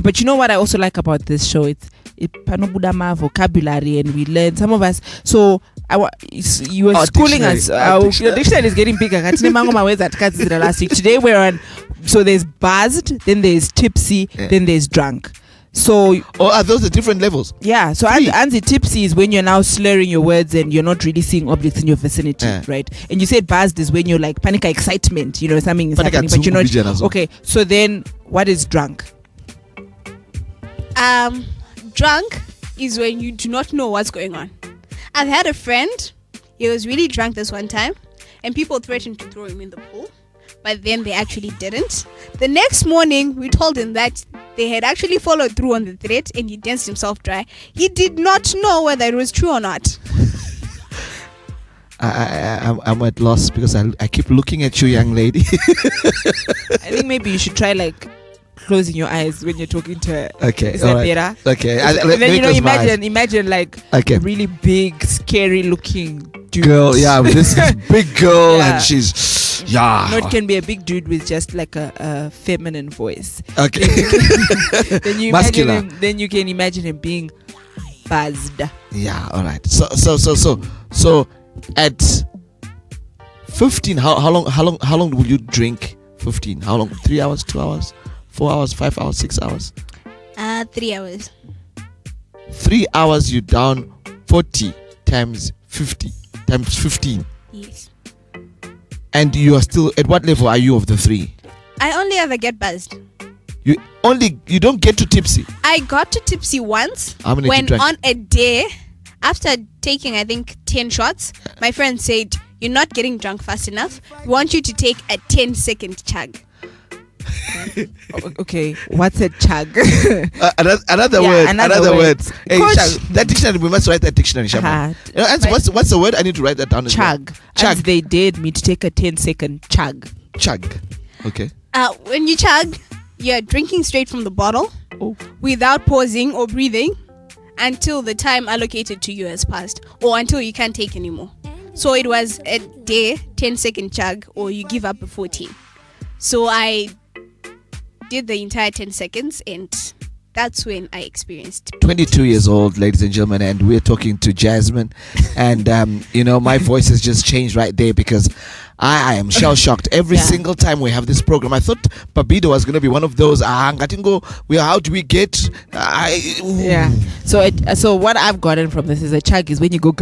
But you know what I also like about this show? It's panobudama vocabulary, and we learn, some of us. So you were schooling us. Your dictionary is getting bigger. Last week. Today we're on. So there's buzzed, then there's tipsy, then there's drunk. So
are those the different levels?
Yeah. So anzi tipsy is when you're now slurring your words and you're not really seeing objects in your vicinity, right? And you said buzzed is when you're like panic excitement, something is happening, but you're not. Okay. So then what is drunk?
Drunk is when you do not know what's going on. I've had a friend, he was really drunk this one time, and people threatened to throw him in the pool, but then they actually didn't. The next morning, we told him that they had actually followed through on the threat, and he danced himself dry. He did not know whether it was true or not.
I'm at loss because I keep looking at you, young lady.
I think maybe you should try closing your eyes when you're talking to her.
Okay.
Is that better?
Okay.
And then imagine a really big, scary looking dude.
Girl, yeah, this is big girl and she's
it can be a big dude with just like a feminine voice.
Okay.
Then you
muscular.
imagine him, then you can imagine him being buzzed.
Yeah, all right. So at 15, how long will you drink? 15. How long? 3 hours, 2 hours, 4 hours, 5 hours, 6 hours?
3 hours.
3 hours you down 40 times 50 times 15.
Yes.
And you are still at what level are you of the three?
I only ever get buzzed.
You don't get to tipsy.
I got to tipsy once.
How many
when
did you drink?
on a day after taking I think 10 shots, my friend said, "You're not getting drunk fast enough. We want you to take a 10-second chug."
Okay, what's a chug?
Another word. Hey,
Coach,
chug. That dictionary, we must write that dictionary, Shama. What's the word? I need to write that down as
chug.
well. Chug.
As they dared me to take a 10-second chug.
Chug. Okay.
When you chug, you're drinking straight from the bottle without pausing or breathing until the time allocated to you has passed or until you can't take anymore. So it was a day, 10-second chug, or you give up before 10. So I did the entire 10 seconds, and that's when I experienced
22 years old, ladies and gentlemen, and we're talking to Jasmine. And my voice has just changed right there because I am shell shocked every single time we have this program. I thought bhabhidho was going to be one of those. How do we get?
Yeah. So what I've gotten from this is a chug is when you go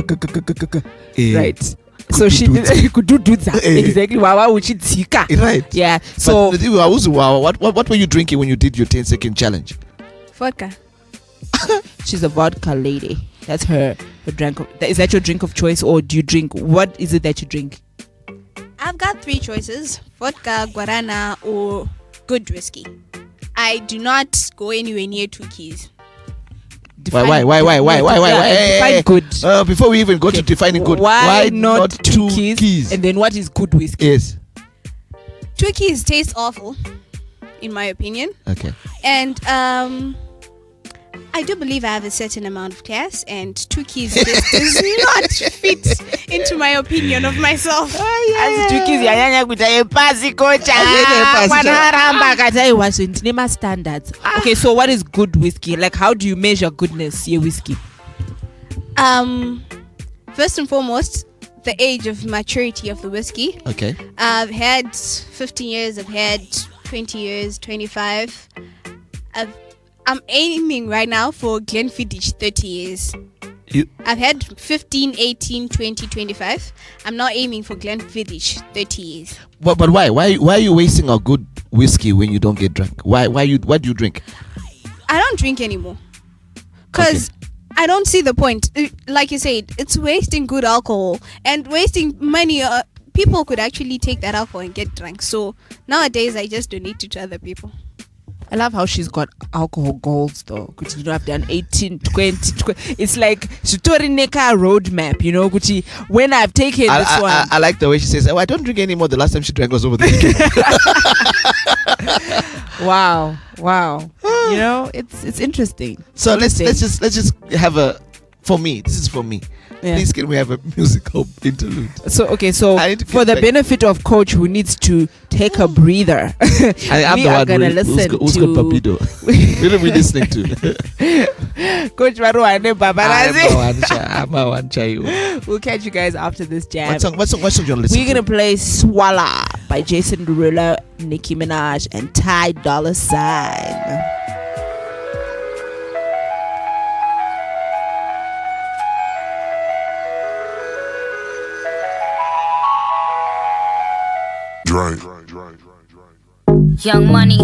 right. So she could do that exactly. Why would she tika?
Right.
Yeah. So
what were you drinking when you did your 10-second challenge?
vodka.
She's a vodka lady. That's her drink. Is that your drink of choice, or do you drink? What is it that you drink?
I've got 3 choices: vodka, guarana, or good whiskey. I do not go anywhere near 2 keys.
Why?
Define good.
Before we even go to defining good,
why not 2 keys? And then what is good whiskey?
Yes.
2 keys taste awful, in my opinion.
Okay.
And I do believe I have a certain amount of class, and 2 keys just does not fit into my opinion of myself.
As 2 keys, standards. Okay, so what is good whiskey? Like, how do you measure goodness? Your whiskey.
First and foremost, the age of maturity of the whiskey.
Okay.
I've had 15 years. I've had 20 years, 25. I'm aiming right now for Glenfiddich 30 years. I've had 15, 18, 20, 25. I'm now aiming for Glenfiddich 30 years.
But why? Why are you wasting a good whiskey when you don't get drunk? Why do you drink?
I don't drink anymore. Because I don't see the point. Like you said, it's wasting good alcohol and wasting money. People could actually take that alcohol and get drunk. So nowadays I just donate it to other people.
I love how she's got alcohol goals though. Because you know I've done 18, 20. It's like Shitori Neka roadmap, you know. Kuti, when I've taken this one.
I like the way she says, "Oh, I don't drink anymore. The last time she drank was over the weekend."
Wow. You know, it's interesting.
So let's just have a. For me, this is for me. Yeah. Please, can we have a musical interlude?
So for the benefit of Coach who needs to take a breather, we are gonna listen to.
Who's got bhabhidho? What are we listening to?
Coach Maruane Babarazi. We'll catch you guys after this jam.
What song you want to listen
We're gonna play Swalla by Jason Derulo, Nicki Minaj, and Ty Dolla $ign.
Right.
Young money.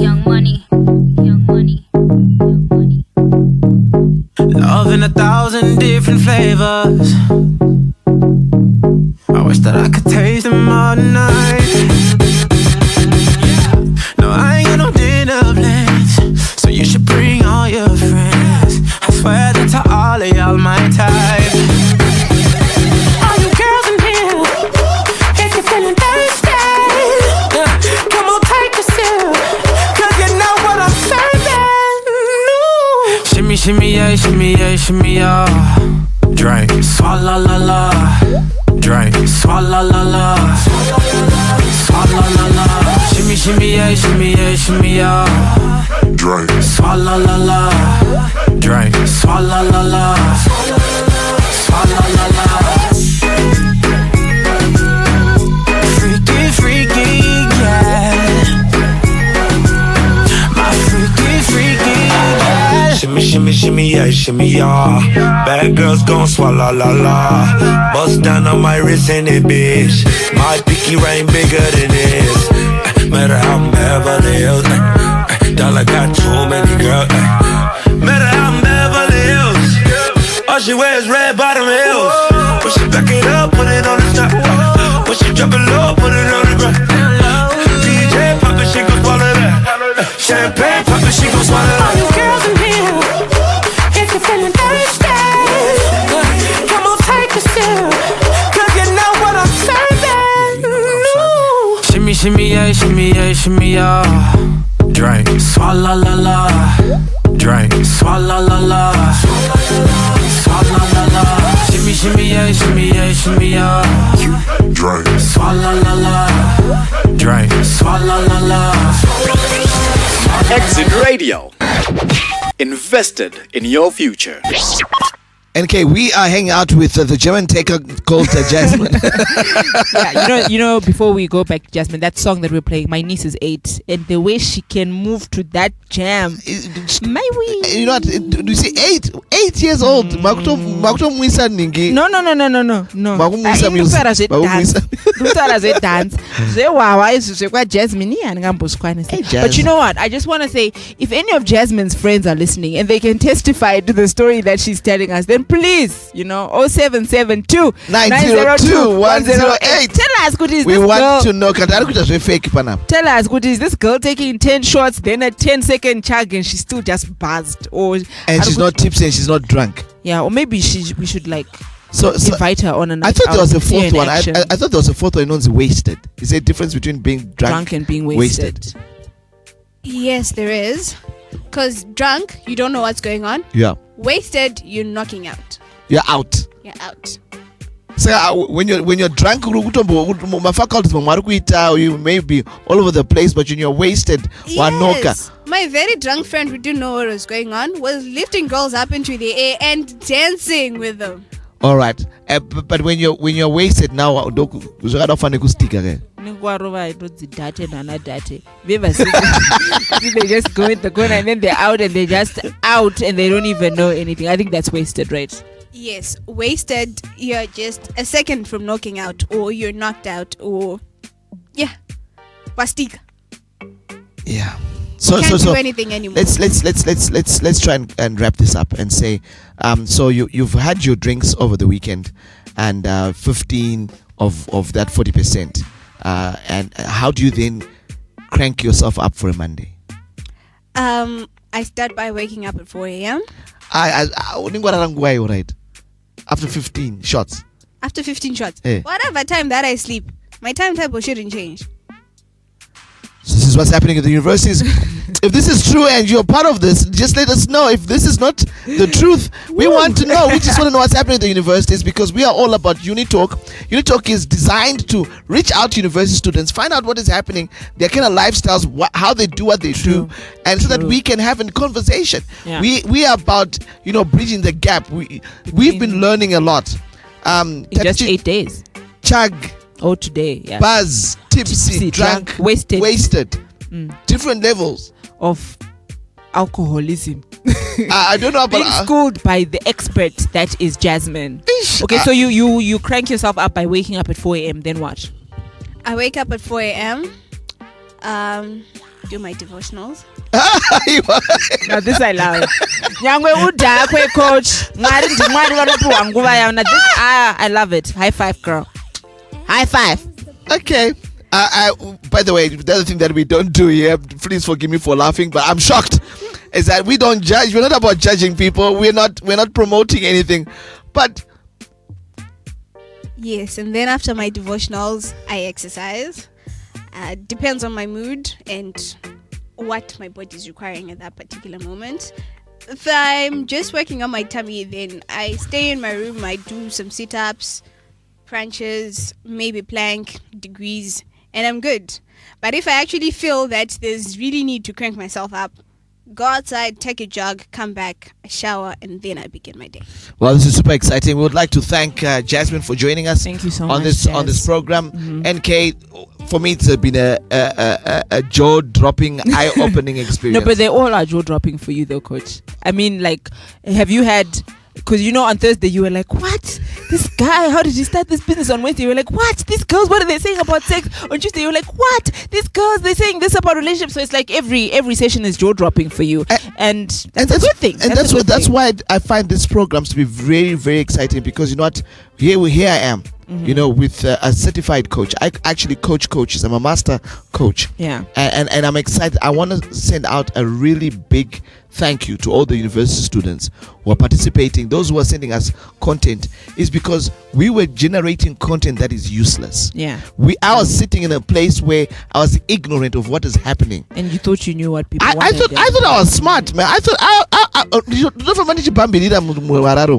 Love in 1,000 different flavors. I wish that I could taste them all night. No, I ain't got no dinner plans, so you should bring all your friends. I swear that to all of y'all my type. All you girls in here, if you're feeling thirsty, come on, take a sip, 'cause you know what I'm serving. Shimmy, shimmy, yeah, shimmy, yeah, shimmy, yeah. Drink, swalla la la. Drink, swalla la la. Swalla la la. Shimmy, shimmy, yeah, shimmy, yeah, shimmy, yeah.
Drink,
swalla la la. Drink, swalla la la. Swalla la la. Freaky, yeah. My freaky, yeah. Shimmy, shimmy, shimmy, yeah, shimmy, yeah. Bad girls gon' swallow la la. Bust down on my wrist and it, bitch. My pinky ring bigger than this. Matter how I'm Beverly Hills. Dollar got too many girls. Matter how I'm Beverly Hills. All she wears red bottom heels. When she back it up, put it on the top. When she drop it low, put it on the ground. DJ pop it, she gon' swallow that. Champagne pop it, she gon' swallow that. All you girls in here, if you're feeling thirsty, come on, take a sip, 'cause you know what I'm serving. Shimmy, shimmy, yeah, shimmy, yeah, shimmy, yeah. Drink, swalla la la. Drink, swalla la la. Swalla la la. Shimmy, shimmy, yeah, shimmy, yeah, shimmy, yeah.
drink,
swalla la la. Drink, swalla la la.
Exit Radio. Invested in your future.
N-Kay, we are hanging out with the German taker called Jasmine.
Yeah, you know, before we go back to Jasmine, that song that we're playing, my niece is 8, and the way she can move to that jam, my wee.
You know what? Do you see 8 years old? No.
But you know what? I just want to say, if any of Jasmine's friends are listening and they can testify to the story that she's telling us, then please, 0772 902 108. Tell us, good is
we
this
want
girl,
to know.
Tell us, good is this girl taking 10 shots, then a 10-second chug, and she's still just buzzed, and
she's not tipsy and she's not drunk.
Yeah, or maybe we should
so
invite her on another.
I thought there was a fourth one. I thought there was a fourth one. Known as wasted. Is there a difference between being drunk
and being wasted?
Yes, there is. Because drunk, you don't know what's going on.
Yeah.
Wasted, you're knocking out.
You're out.
You're out.
So when you're drunk, my faculties, you may be all over the place, but when you're wasted,
yes. My very drunk friend who didn't know what was going on was lifting girls up into the air and dancing with them.
All right, but when you're wasted now, they just
go in the corner and then they're out and they're just out and they don't even know anything. I think that's wasted, right?
Yes, wasted. You're just a second from knocking out, or you're knocked out, or pastika.
Yeah.
So can't do anything anymore.
Let's try and wrap this up and say, so you've had your drinks over the weekend, and 15 of that 40%, and how do you then crank yourself up for a Monday?
I start by waking up at 4 a.m.
Right? After 15 shots.
After 15 shots.
Hey.
Whatever time that I sleep, my timetable shouldn't change.
So this is what's happening at the universities. If this is true and you're part of this, just let us know. If this is not the truth, we want to know. We just want to know what's happening at the universities, because we are all about UniTalk. UniTalk is designed to reach out to university students, find out what is happening, their kind of lifestyles, how they do what they do, and so that we can have a conversation.
Yeah.
We are about bridging the gap. We've been learning a lot.
In just 8 days.
Chug.
Oh, today. Yeah.
Buzz. Tipsy. Drunk. Wasted. Different levels
of alcoholism.
I don't know about
being schooled by the expert that is Jasmine. Okay, so you crank yourself up by waking up at 4 a.m. Then what?
I wake up at 4 a.m. Do my devotionals.
Now this I love. Nyangwe udakwe coach. I love it. High five, girl. High five.
Okay. By the way, the other thing that we don't do here, please forgive me for laughing, but I'm shocked, is that we don't judge. We're not about judging people. We're not promoting anything. But
yes, and then after my devotionals, I exercise. Depends on my mood and what my body is requiring at that particular moment. If I'm just working on my tummy, then I stay in my room. I do some sit-ups, crunches, maybe plank, degrees, and I'm good. But if I actually feel that there's really need to crank myself up, go outside, take a jog, come back, shower, and then I begin my day.
Well, this is super exciting. We would like to thank Jasmine for joining us.
Thank you so
on
much
on this program. N-Kay, for me, it's been a jaw-dropping, eye-opening experience.
No, but they all are jaw-dropping for you, though, Coach. I mean, like, have you had? Because on Thursday you were like, what? This guy, how did he start this business? On Wednesday you were like, what? These girls, what are they saying about sex? On Tuesday you were like, what? These girls, they're saying this about relationships. So it's like every session is jaw dropping for you, and that's a good thing.
And that's why I find these programs to be very, very exciting, because you know what? Here I am. With a certified coach. I actually coach coaches. I'm a master coach.
Yeah.
And I'm excited. I want to send out a really big thank you to all the university students who are participating. Those who are sending us content, is because we were generating content that is useless.
Yeah.
I was sitting in a place where I was ignorant of what is happening.
And you thought you knew what people
I
wanted.
I thought I was smart, man. I thought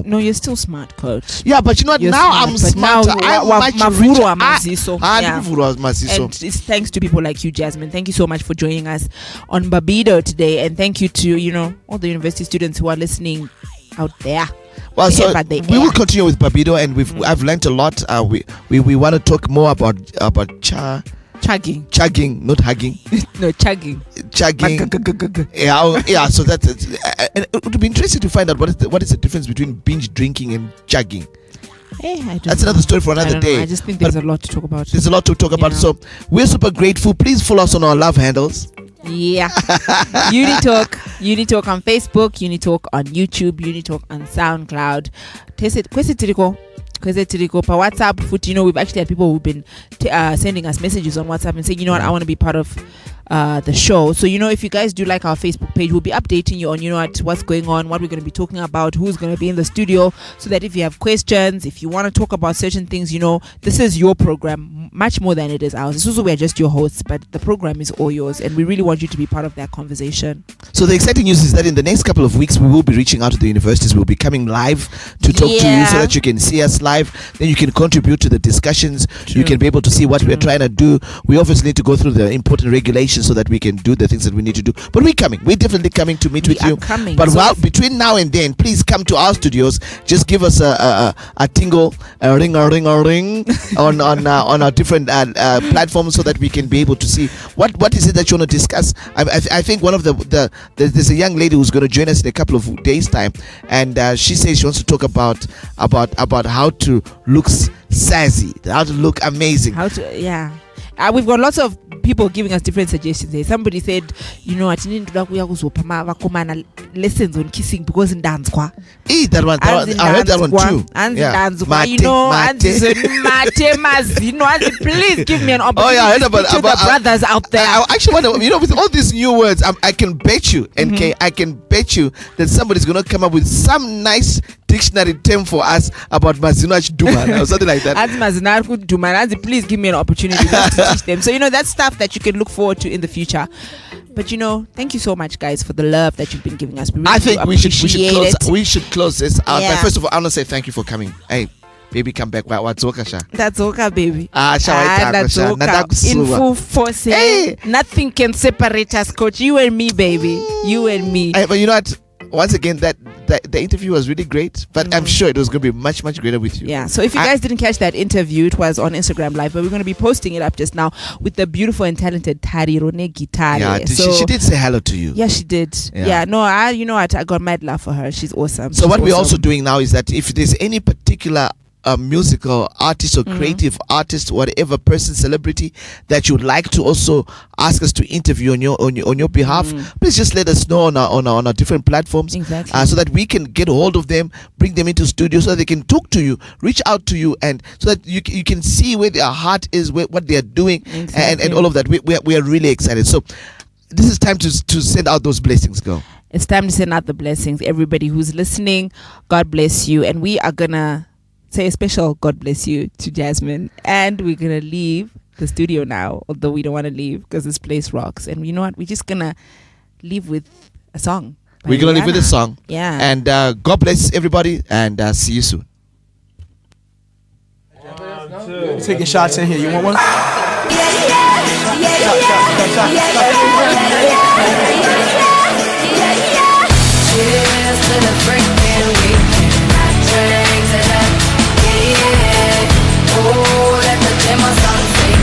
no, you're still smart, Coach.
Yeah, but you know what? Now I'm smarter. I'm much richer.
And it's thanks to people like you, Jasmine. Thank you so much for joining us on bhabhidho today, and thank you to all the university students who are listening out there.
Well, so we will continue with bhabhidho, and I've learned a lot. We want to talk more about chugging, not hugging.
No, chugging.
Yeah. So that's it. It would be interesting to find out what is the difference between binge drinking and chugging. That's another story for another day.
I just think there's a lot to talk about.
There's a lot to talk about. So we're super grateful. Please follow us on our love handles.
Yeah. UniTalk on Facebook, UniTalk on YouTube, UniTalk on SoundCloud. Kwese tiriko pa WhatsApp foot. We've actually had people who've been sending us messages on WhatsApp and saying, you know what, I want to be part of the show. So if you guys do like our Facebook page, we'll be updating you on what's going on, what we're going to be talking about, who's going to be in the studio, so that if you have questions, if you want to talk about certain things, this is your program much more than it is ours. It's also, we're just your hosts, but the program is all yours, and we really want you to be part of that conversation.
So the exciting news is that in the next couple of weeks we will be reaching out to the universities. We'll be coming live to talk to you, so that you can see us live. Then you can contribute to the discussions. True. You can be able to see what we're trying to do. We obviously need to go through the important regulations so that we can do the things that we need to do. But we're coming. We're definitely coming to meet with you. But between now and then, please come to our studios. Just give us a tingle, a ring on our different platforms, so that we can be able to see what is it that you want to discuss. I think one of there's a young lady who's going to join us in a couple of days' time, and she says she wants to talk about how to look sassy, how to look amazing.
we've got lots of people giving us different suggestions here. Somebody said, you know, vakomana lessons on kissing because in dance kwa.
That one, I heard that one too.
You know, please give me an opportunity.
Oh yeah, I heard about
the brothers out there.
I actually wonder, you know, with all these new words, I can bet you, N-Kay, I can bet you that somebody's gonna come up with some nice dictionary term for us about Mazinach Duman or something like that.
Please give me an opportunity to teach them. So, you know, that's stuff that you can look forward to in the future. But, you know, thank you so much, guys, for the love that you've been giving us.
I think we should close this out. But first of all, I want to say thank you for coming. Hey, baby, come back. What's okay,
that's okay, baby.
That's okay.
In full force. Hey. Nothing can separate us, coach. You and me, baby. You and me.
But you know what? Once again, that the interview was really great, but I'm sure it was going to be much, much greater with you.
Yeah, so if you guys didn't catch that interview, it was on Instagram Live, but we're going to be posting it up just now with the beautiful and talented Tari Rone Gitare.
Yeah, she did say hello to you.
Yeah, she did. Yeah, no, you know what? I got mad love for her. She's awesome.
So what we're also doing now is that if there's any particular musical artist or creative artist, whatever person, celebrity that you'd like to also ask us to interview on your behalf, please just let us know on our different platforms, so that we can get a hold of them, bring them into studio, so that they can talk to you, reach out to you, and so that you can see where their heart is, what they are doing, and all of that. We are really excited. So this is time to send out those blessings. Go.
It's time to send out the blessings. Everybody who's listening, God bless you, and we are gonna say a special God bless you to Jasmine, and we're gonna leave the studio now, although we don't want to leave because this place rocks. And you know what, we're just gonna leave with a song.
We're gonna leave with a song,
and
God bless everybody, and see you soon.
Taking shots in here, you want one?
Cheers to the freaking weekend. Drinks it up. Oh, let the demo song sing.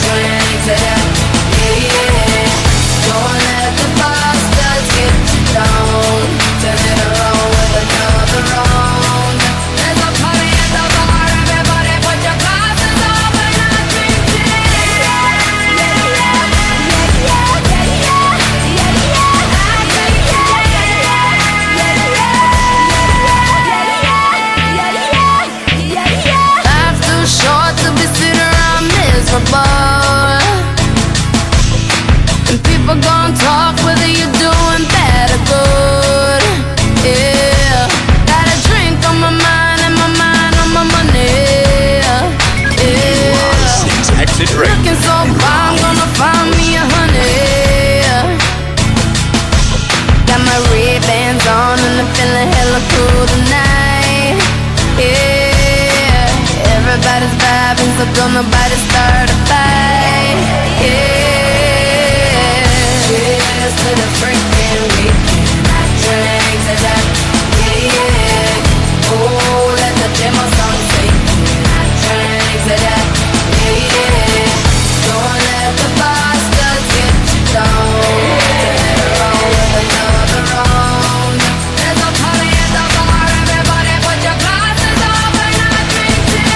Drinks it up, yeah. Don't let the bastards get you down. Turn it around with another round. There's a party at the bar. Everybody put your glasses up and I drink it. Life's too short to be sitting around miserable. And people gon' talk whether you're doing bad or good. Yeah, got a drink on my mind and my mind on my money. Yeah, looking so far, I'm gonna find me a honey. Got my Ray-Bans on and I'm feeling hella cool tonight. Yeah, everybody's vibing, so don't nobody start a fight. Yeah, cheers to the freaking weekend. Drinks it up, yeah. Oh, let the demo song sing. Drinks it up, yeah. Don't let the bastards get you down. Turn it around with another round. There's a party at the bar. Everybody put your glasses up and I drink it.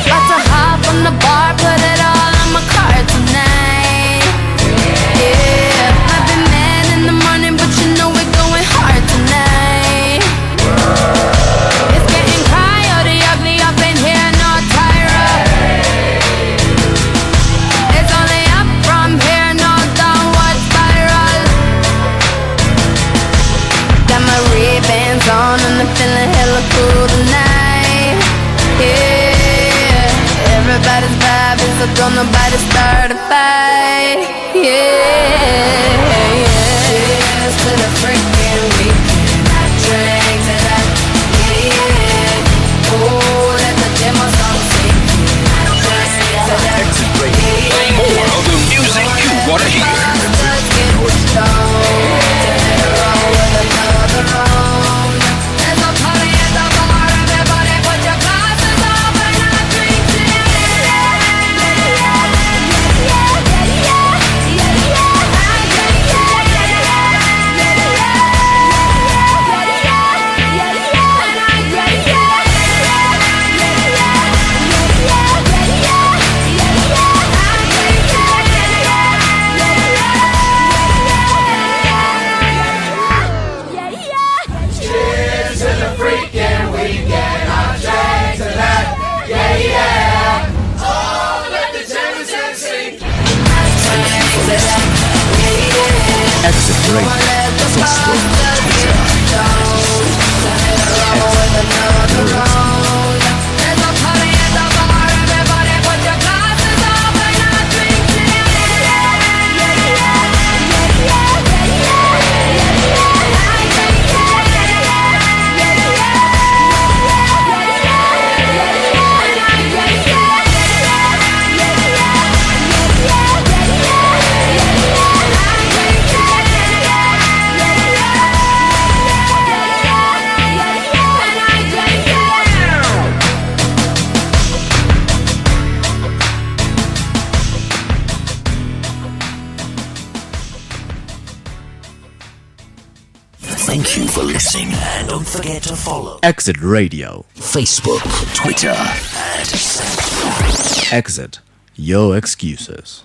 About to hop on the bar, put it all on my card tonight. Yeah, I've been mad in the morning, but you know we're going hard tonight. It's getting coyote ugly up in here, no Tyra. It's only up from here, no downward spiral. Got my Ray-Bans on and I'm feeling hella cool tonight. Yeah, everybody's vibing, so don't nobody start a fight. Yeah, cheers to the freaking weekend. Drinks it up, yeah. Oh, let the demo song sing. Drinks it up, yeah.
More of the music you want to hear.
Let's get stoned. Turn it around with another round. There's a party at the bar. Everybody put your glasses up and I drink it. I drink
Thank you for listening, and don't forget to follow
Exit Radio,
Facebook, Twitter, and
Exit Your Excuses.